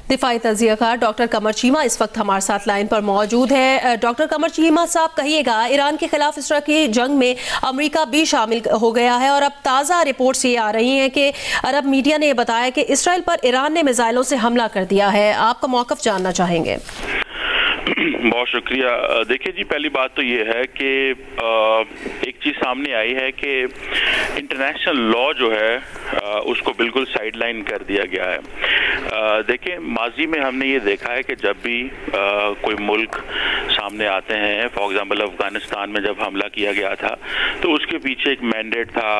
دفاعی تجزیہ کار ڈاکٹر قمر چیمہ اس وقت ہمارے ساتھ لائن پر موجود ہے۔ ڈاکٹر قمر چیمہ صاحب، کہیے گا ایران کے خلاف اس طرح کی جنگ میں امریکہ بھی شامل ہو گیا ہے، اور اب تازہ رپورٹس یہ آ رہی ہیں کہ عرب میڈیا نے یہ بتایا کہ اسرائیل پر ایران نے میزائلوں سے حملہ کر دیا ہے۔ آپ کا موقف جاننا چاہیں گے۔ بہت شکریہ۔ دیکھیں جی، پہلی بات تو یہ ہے کہ ایک چیز سامنے آئی ہے کہ انٹرنیشنل لا جو ہے اس کو بالکل سائیڈ لائن کر دیا گیا ہے۔ دیکھیں، ماضی میں ہم نے یہ دیکھا ہے کہ جب بھی کوئی ملک سامنے آتے ہیں، فار ایگزامپل افغانستان میں جب حملہ کیا گیا تھا تو اس کے پیچھے ایک مینڈیٹ تھا،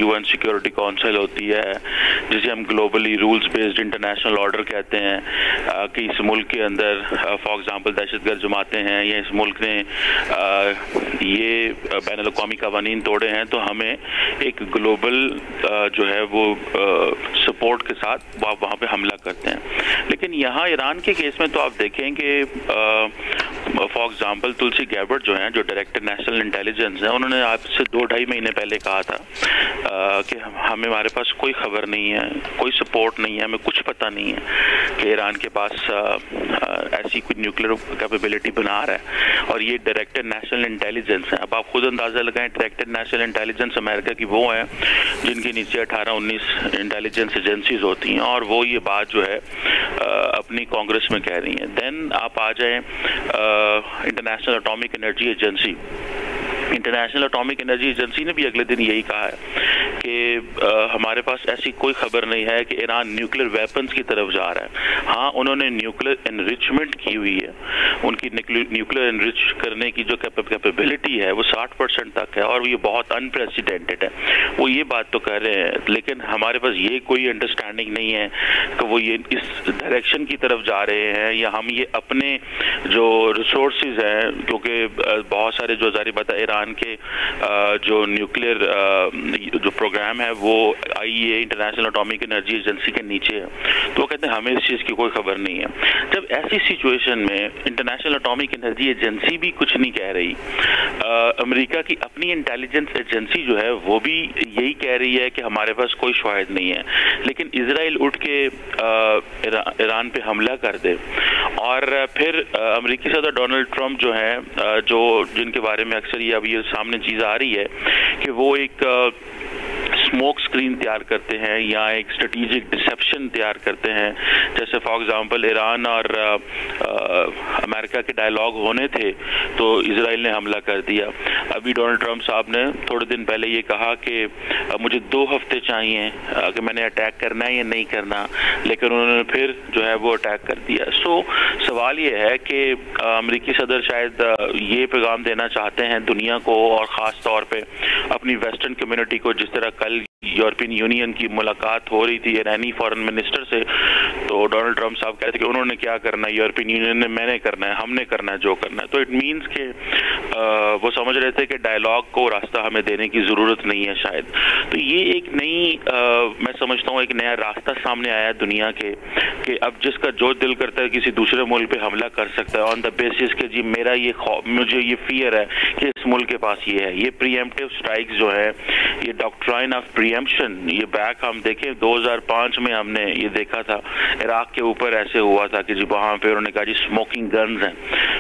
UN سیکیورٹی کونسل ہوتی ہے جسے ہم globally rules based international order کہتے ہیں، کہ اس ملک کے اندر فار ایگزامپل دہشت گرد جماعتیں ہیں یا اس ملک نے یہ بین الاقوامی قوانین توڑے ہیں تو ہمیں ایک گلوبل جو ہے وہ سپورٹ کے ساتھ وہاں پہ حملہ کرتے ہیں۔ لیکن یہاں ایران کے کیس میں تو آپ دیکھیں کہ فار ایگزامپل تلسی گیبرٹ جو ہیں، جو ڈائریکٹر نیشنل انٹیلیجنس ہیں، انہوں نے آپ سے 2-2.5 مہینے پہلے کہا تھا کہ ہمارے پاس کوئی خبر نہیں ہے، کوئی سپورٹ نہیں ہے، ہمیں کچھ پتہ نہیں ہے کہ ایران کے پاس ایسی کوئی نیوکلیر کیپیبلٹی بنا رہا ہے، اور یہ ڈائریکٹر نیشنل انٹیلیجنس ہیں۔ اب آپ خود اندازہ لگائیں، ڈائریکٹر نیشنل انٹیلیجنس امریکہ کی وہ ہیں جن کے نیچے 18-19 انٹیلیجنس ایجنسیز ہوتی ہیں، اور وہ یہ بات جو ہے اپنی کانگریس میں کہہ رہی ہیں۔ دین آپ آ جائیں international atomic energy agency. International atomic energy agency نے بھی اگلے دن یہی کہا ہے کہ ہمارے پاس ایسی کوئی خبر نہیں ہے کہ ایران نیوکلیر ویپنز کی طرف جا رہا ہے۔ ہاں، انہوں نے نیوکلیر انریچمنٹ کی ہوئی ہے، ان کی نیوکلیر انریچ کرنے کی جو کیپیبلٹی ہے وہ 60% تک ہے، اور یہ بہت انپریسیڈنٹڈ ہے، وہ یہ بات تو کر رہے ہیں۔ لیکن ہمارے پاس یہ کوئی انڈرسٹینڈنگ نہیں ہے کہ وہ یہ اس ڈائریکشن کی طرف جا رہے ہیں، یا ہم یہ اپنے جو ریسورسز ہیں، کیونکہ بہت سارے جو ظاہر بات ہے ایران کے جو نیوکلیر جو پروگرام ہے وہ IAEA international atomic energy agency کے نیچے ہے، تو وہ کہتے ہیں ہمیں اس چیز کی کوئی خبر نہیں ہے۔ جب ایسی سچویشن میں انٹرنیشنل اٹامک انرجی ایجنسی بھی کچھ نہیں کہہ رہی، امریکہ کی اپنی انٹیلیجنس ایجنسی جو ہے وہ بھی یہی کہہ رہی ہے کہ ہمارے پاس کوئی شواہد نہیں ہے، لیکن اسرائیل اٹھ کے ایران پہ حملہ کر دے، اور پھر امریکی صدر ڈونلڈ ٹرمپ جو ہیں، جن کے بارے میں اکثر یہ ابھی سامنے چیز آ رہی ہے کہ وہ ایک اسموک سکرین تیار کرتے ہیں یا ایک اسٹریٹجک ڈسیپشن تیار کرتے ہیں، جیسے فار ایگزامپل ایران اور امریکہ کے ڈائیلاگ ہونے تھے تو اسرائیل نے حملہ کر دیا۔ ابھی ڈونلڈ ٹرمپ صاحب نے تھوڑے دن پہلے یہ کہا کہ مجھے 2 ہفتے چاہیے کہ میں نے اٹیک کرنا ہے یا نہیں کرنا، لیکن انہوں نے پھر جو ہے وہ اٹیک کر دیا۔ سوال یہ ہے کہ امریکی صدر شاید یہ پیغام دینا چاہتے ہیں دنیا کو، اور خاص طور پہ اپنی ویسٹرن کمیونٹی کو، جس طرح کل یورپین یونین کی ملاقات ہو رہی تھی ایرانی فارن منسٹر سے، تو ڈونلڈ ٹرمپ صاحب کہتے کہ انہوں نے کیا کرنا ہے، یورپین یونین نے میں نے کرنا ہے، ہم نے کرنا ہے جو کرنا ہے۔ تو اٹ مینس کہ وہ سمجھ رہے تھے کہ ڈائیلاگ کو راستہ ہمیں دینے کی ضرورت نہیں ہے شاید۔ تو یہ ایک نئی میں سمجھتا ہوں ایک نیا راستہ سامنے آیا ہے دنیا کے، کہ اب جس کا جو دل کرتا ہے کسی دوسرے ملک پہ حملہ کر سکتا ہے آن دا بیسس کہ جی میرا یہ مجھے یہ فیئر ہے کہ اس ملک کے پاس یہ ہے۔ یہ پری ایمپٹیو اسٹرائکس جو ہے، یہ ڈاکٹرائن آف پری ایمپشن، یہ بیک ہم دیکھیں 2005 میں ہم نے یہ دیکھا تھا عراق کے اوپر ایسے ہوا تھا کہ جی وہاں پہ انہوں نے کہا جی اسموکنگ گنز ہیں،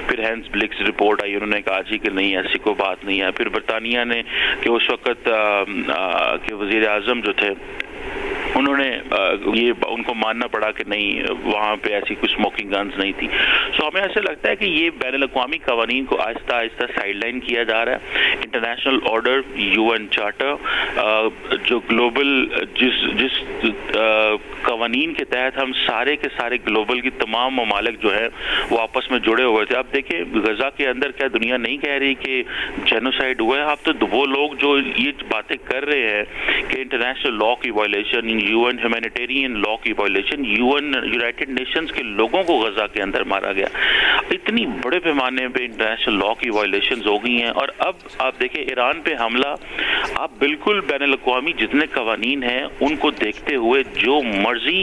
پھر ہینس بلکس رپورٹ آئی، انہوں نے کہا جی کہ نہیں ایسی کوئی بات نہیں ہے۔ پھر برطانیہ نے کہ اس وقت کے وزیر اعظم جو تھے انہوں نے یہ ان کو ماننا پڑا کہ نہیں وہاں پہ ایسی کوئی اسموکنگ گنز نہیں تھی۔ سو ہمیں ایسا لگتا ہے کہ یہ بین الاقوامی قوانین کو آہستہ آہستہ سائڈ لائن کیا جا رہا ہے۔ انٹرنیشنل آرڈر، UN چارٹر، جو گلوبل جس قوانین کے تحت ہم سارے کے سارے گلوبل کی تمام ممالک جو ہے وہ آپس میں جڑے ہوئے تھے۔ اب دیکھیں غزہ کے اندر کیا دنیا نہیں کہہ رہی کہ جینوسائیڈ ہوا ہے؟ اب تو وہ لوگ جو یہ باتیں کر رہے ہیں کہ انٹرنیشنل لا کی وائلیشن، UN ہیومینیٹیرین لا کی وائلیشن، یونائٹڈ نیشنز کے لوگوں کو غزہ کے اندر مارا گیا، اتنی بڑے پیمانے پہ انٹرنیشنل لا کی وائلیشنز ہو گئی ہیں۔ اور اب آپ دیکھیں ایران پہ حملہ، آپ بالکل بین الاقوامی جتنے قوانین ہیں ان کو دیکھتے ہوئے جو مرضی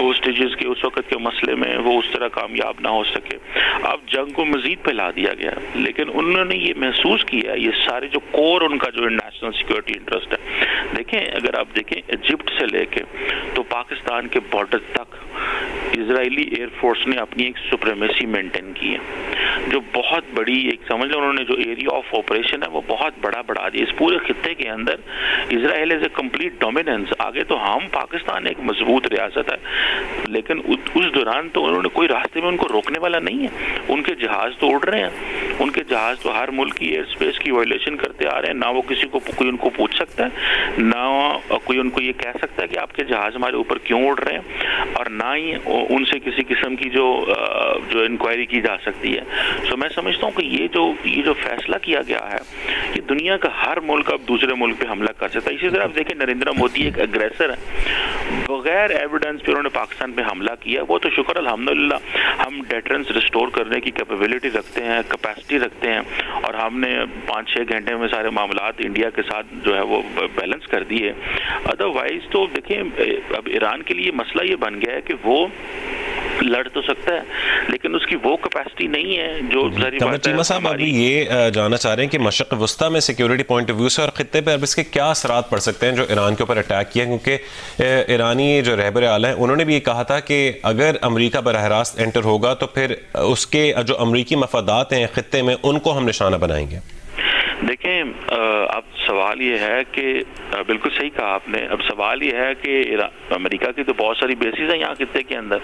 ہوسٹیجز کے اس وقت کے مسئلے میں وہ اس طرح کامیاب نہ ہو سکے. اب جنگ کو مزید پھیلا دیا گیا, لیکن انہوں نے یہ محسوس کیا, یہ سارے جو کور ان کا جو نیشنل سیکورٹی انٹرسٹ ہے. دیکھیں اگر آپ دیکھیں ایجپٹ سے لے کے تو پاکستان کے بارڈر تک اسرائیلی ایئر فورس نے اپنی ایک سپریمیسی مینٹین کی ہے, جو بہت بڑی ایک سمجھ لیں انہوں نے جو ایریا آف آپریشن ہے وہ بہت بڑا بڑھا دیا. اس پورے خطے کے اندر اسرائیل از اے کمپلیٹ ڈومیننس. آگے تو ہم پاکستان ایک مضبوط ریاست ہے, لیکن اس دوران تو انہوں نے کوئی راستے میں ان کو روکنے والا نہیں ہے. ان کے جہاز تو اڑ رہے ہیں, ان کے جہاز تو ہر ملک کی ایئر اسپیس کی وائلیشن کرتے آ رہے ہیں. نہ وہ کسی کو کوئی ان کو پوچھ سکتا ہے, نہ کوئی ان کو یہ کہہ سکتا ہے کہ آپ کے جہاز ہمارے اوپر کیوں اڑ رہے ہیں, اور نہ ہی ان سے کسی قسم کی جو انکوائری کی جا سکتی ہے. سو میں سمجھتا ہوں کہ یہ جو فیصلہ کیا گیا ہے کہ دنیا کا ہر ملک اب دوسرے ملک پہ حملہ کر سکتا ہے. اسی طرح آپ دیکھیں نریندر مودی ایک اگریسر ہے, بغیر ایویڈنس پہ انہوں نے پاکستان پہ حملہ کیا. وہ تو شکر الحمدللہ ہم ڈیٹرنس ریسٹور کرنے کی کیپیبلٹی رکھتے ہیں, کیپیسٹی رکھتے ہیں, اور ہم نے 5-6 گھنٹے میں سارے معاملات انڈیا کے ساتھ جو ہے وہ بیلنس کر دیے. ادروائز تو دیکھیں اب ایران کے لیے مسئلہ یہ بن گیا ہے کہ وہ لڑ تو سکتا ہے لیکن اس کی وہ کیپیسٹی نہیں ہے جو قمر چیمہ صاحب ابھی یہ جاننا چاہ رہے ہیں کہ مشرق وسطی میں سیکیورٹی پوائنٹ آف ویو سے اور خطے پہ اب اس کے کیا اثرات پڑ سکتے ہیں جو ایران کے اوپر اٹیک کیا, کیونکہ ایرانی جو رہبر اعلیٰ ہیں انہوں نے بھی یہ کہا تھا کہ اگر امریکہ براہ راست انٹر ہوگا تو پھر اس کے جو امریکی مفادات ہیں خطے میں ان کو ہم نشانہ بنائیں گے. دیکھیں اب سوال یہ ہے کہ بالکل صحیح کہا آپ نے. اب سوال یہ ہے کہ امریکہ کی تو بہت ساری بیسز ہیں یہاں خطے کے اندر,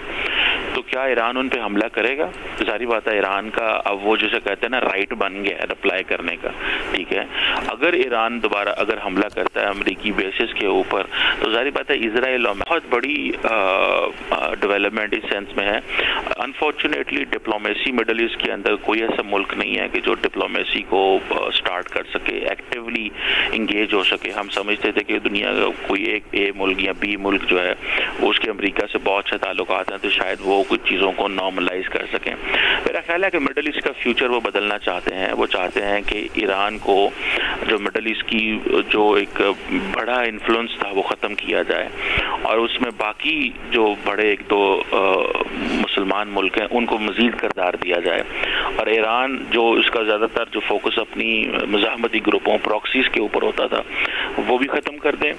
تو کیا ایران ان پہ حملہ کرے گا؟ ظاہری بات ہے ایران کا اب وہ جسے کہتے ہیں نا رائٹ بن گیا ہے رپلائی کرنے کا. ٹھیک ہے, اگر ایران دوبارہ اگر حملہ کرتا ہے امریکی بیسز کے اوپر تو ظاہری بات ہے اسرائیل میں بہت بڑی ڈیولپمنٹ اس سینس میں ہے. انفارچونیٹلی ڈپلومیسی مڈل ایسٹ کے اندر کوئی ایسا ملک نہیں ہے کہ جو ڈپلومیسی کو سٹارٹ کر سکے, ایکٹیولی انگیج ہو سکے. ہم سمجھتے تھے کہ دنیا کا کوئی ایک اے ملک یا بی ملک جو ہے وہ اس کے امریکہ سے بہت اچھے تعلقات ہیں تو شاید وہ کچھ چیزوں کو نارملائز کر سکیں. میرا خیال ہے کہ مڈل ایسٹ کا فیوچر وہ بدلنا چاہتے ہیں. وہ چاہتے ہیں کہ ایران کو جو مڈل ایسٹ کی جو ایک بڑا انفلوئنس تھا وہ ختم کیا جائے, اور اس میں باقی جو بڑے ایک دو مسلمان ملک ہیں ان کو مزید کردار دیا جائے, اور ایران جو اس کا زیادہ تر جو فوکس اپنی مزاحمتی گروپوں پراکسیز کے اوپر ہوتا تھا وہ بھی ختم کر دیں,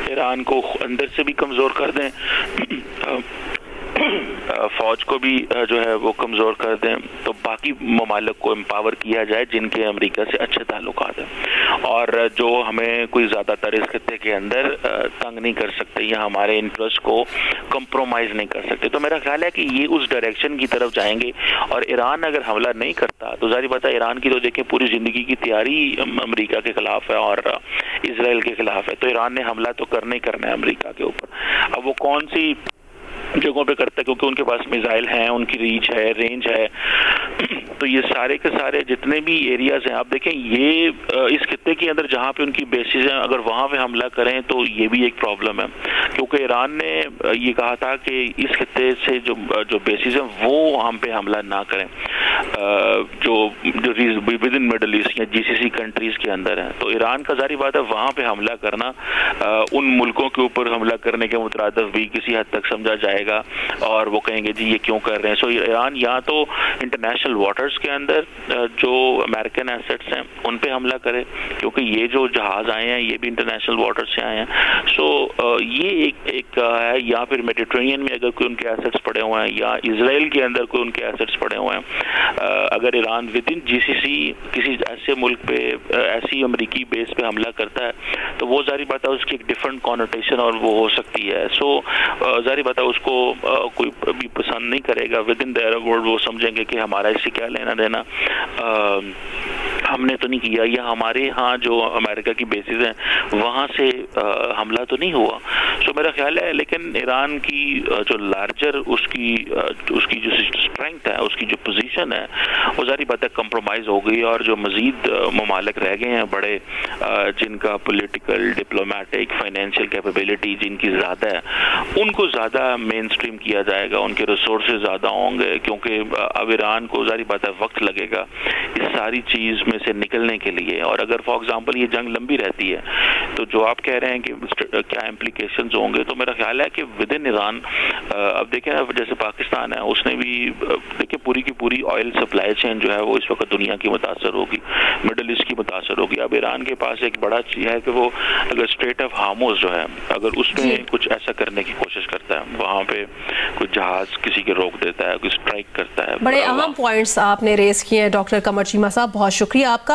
ایران کو اندر سے بھی کمزور کر دیں, فوج کو بھی جو ہے وہ کمزور کر دیں, تو باقی ممالک کو امپاور کیا جائے جن کے امریکہ سے اچھے تعلقات ہیں اور جو ہمیں کوئی زیادہ تر اس خطے کے اندر تنگ نہیں کر سکتے یا ہمارے انٹرسٹ کو کمپرومائز نہیں کر سکتے. تو میرا خیال ہے کہ یہ اس ڈائریکشن کی طرف جائیں گے, اور ایران اگر حملہ نہیں کرتا تو ظاہر بات ہے ایران کی تو دیکھیں پوری زندگی کی تیاری امریکہ کے خلاف ہے اور اسرائیل کے خلاف ہے, تو ایران نے حملہ تو کرنا ہی کرنا ہے امریکہ کے اوپر. اب وہ کون سی جگہوں پہ کرتا ہے کیونکہ ان کے پاس میزائل ہیں, ان کی ریچ ہے, رینج ہے, تو یہ سارے کے سارے جتنے بھی ایریاز ہیں آپ دیکھیں یہ اس خطے کے اندر جہاں پہ ان کی بیسز ہیں اگر وہاں پہ حملہ کریں تو یہ بھی ایک پرابلم ہے, کیونکہ ایران نے یہ کہا تھا کہ اس خطے سے جو بیسز ہیں وہ ہم پہ حملہ نہ کریں جو ود ان مڈل ایسٹ یا جی سی سی کنٹریز کے اندر ہیں. تو ایران کا ظاہری بات ہے وہاں پہ حملہ کرنا ان ملکوں کے اوپر حملہ کرنے کے مترادف بھی کسی حد تک سمجھا جائے گا, اور وہ کہیں گے جی یہ کیوں کر رہے ہیں. سو ایران یا تو انٹرنیشنل واٹرز کے اندر جو امریکن ایسٹس ہیں ان پہ حملہ کرے, کیونکہ یہ جو جہاز آئے ہیں یہ بھی انٹرنیشنل واٹر سے آئے ہیں. سو یہ ایک ہے, یا پھر میڈیٹرینین میں اگر کوئی ان کے ایسٹس پڑے ہوئے ہیں, یا اسرائیل کے اندر کوئی ان کے ایسٹس پڑے ہوئے ہیں, اگر ایران ود ان جی سی سی کسی ایسے ملک پہ ایسی امریکی بیس پہ حملہ کرتا ہے تو وہ ظاہری بات ہے اس کی ایک ڈفرنٹ کونوٹیشن اور وہ ہو سکتی ہے. سو ظاہری بات ہے اس کو کوئی بھی پسند نہیں کرے گا. With in the Arab world وہ سمجھیں گے کہ ہمارا اس سے کیا لینا دینا, ہم نے تو نہیں کیا, یا ہمارے ہاں جو امریکہ کی بیسز ہیں وہاں سے حملہ تو نہیں ہوا. سو میرا خیال ہے لیکن ایران کی جو لارجر اس کی جو اسٹرینتھ ہے, اس کی جو پوزیشن ہے وہ ظاہری بات ہے کمپرومائز ہو گئی, اور جو مزید ممالک رہ گئے ہیں بڑے جن کا پولیٹیکل ڈپلومیٹک فائنینشیل کیپیبلٹی جن کی زیادہ ہے ان کو زیادہ مین سٹریم کیا جائے گا, ان کے ریسورسز زیادہ ہوں گے, کیونکہ اب ایران کو ظاہری بات ہے وقت لگے گا اس ساری چیز میں سے نکلنے کے لیے. اور اگر فار ایگزامپل یہ جنگ لمبی رہتی ہے تو جو آپ کہہ رہے ہیں کہ کیا implications ہوں گے. تو میرا خیال ہے کہ ود ان ایران اب دیکھیں جیسے پاکستان ہے اس نے بھی دیکھیں پوری کی پوری آئل سپلائی چین جو ہے وہ اس وقت دنیا کی متاثر ہوگی, مڈل ایسٹ کی متاثر ہوگی. اب ایران کے پاس ایک بڑا چیز ہے کہ وہ اگر اسٹریٹ آف ہارموز جو ہے اگر اس میں کچھ ایسا کرنے کی کوشش کرتا ہے, وہاں پہ کچھ جہاز کسی کے روک دیتا ہے, کوئی اسٹرائک کرتا ہے. بڑے اہم پوائنٹس آپ نے ریز کیے ہیں ڈاکٹر قمر چیمہ صاحب, بہت شکریہ آپ کا.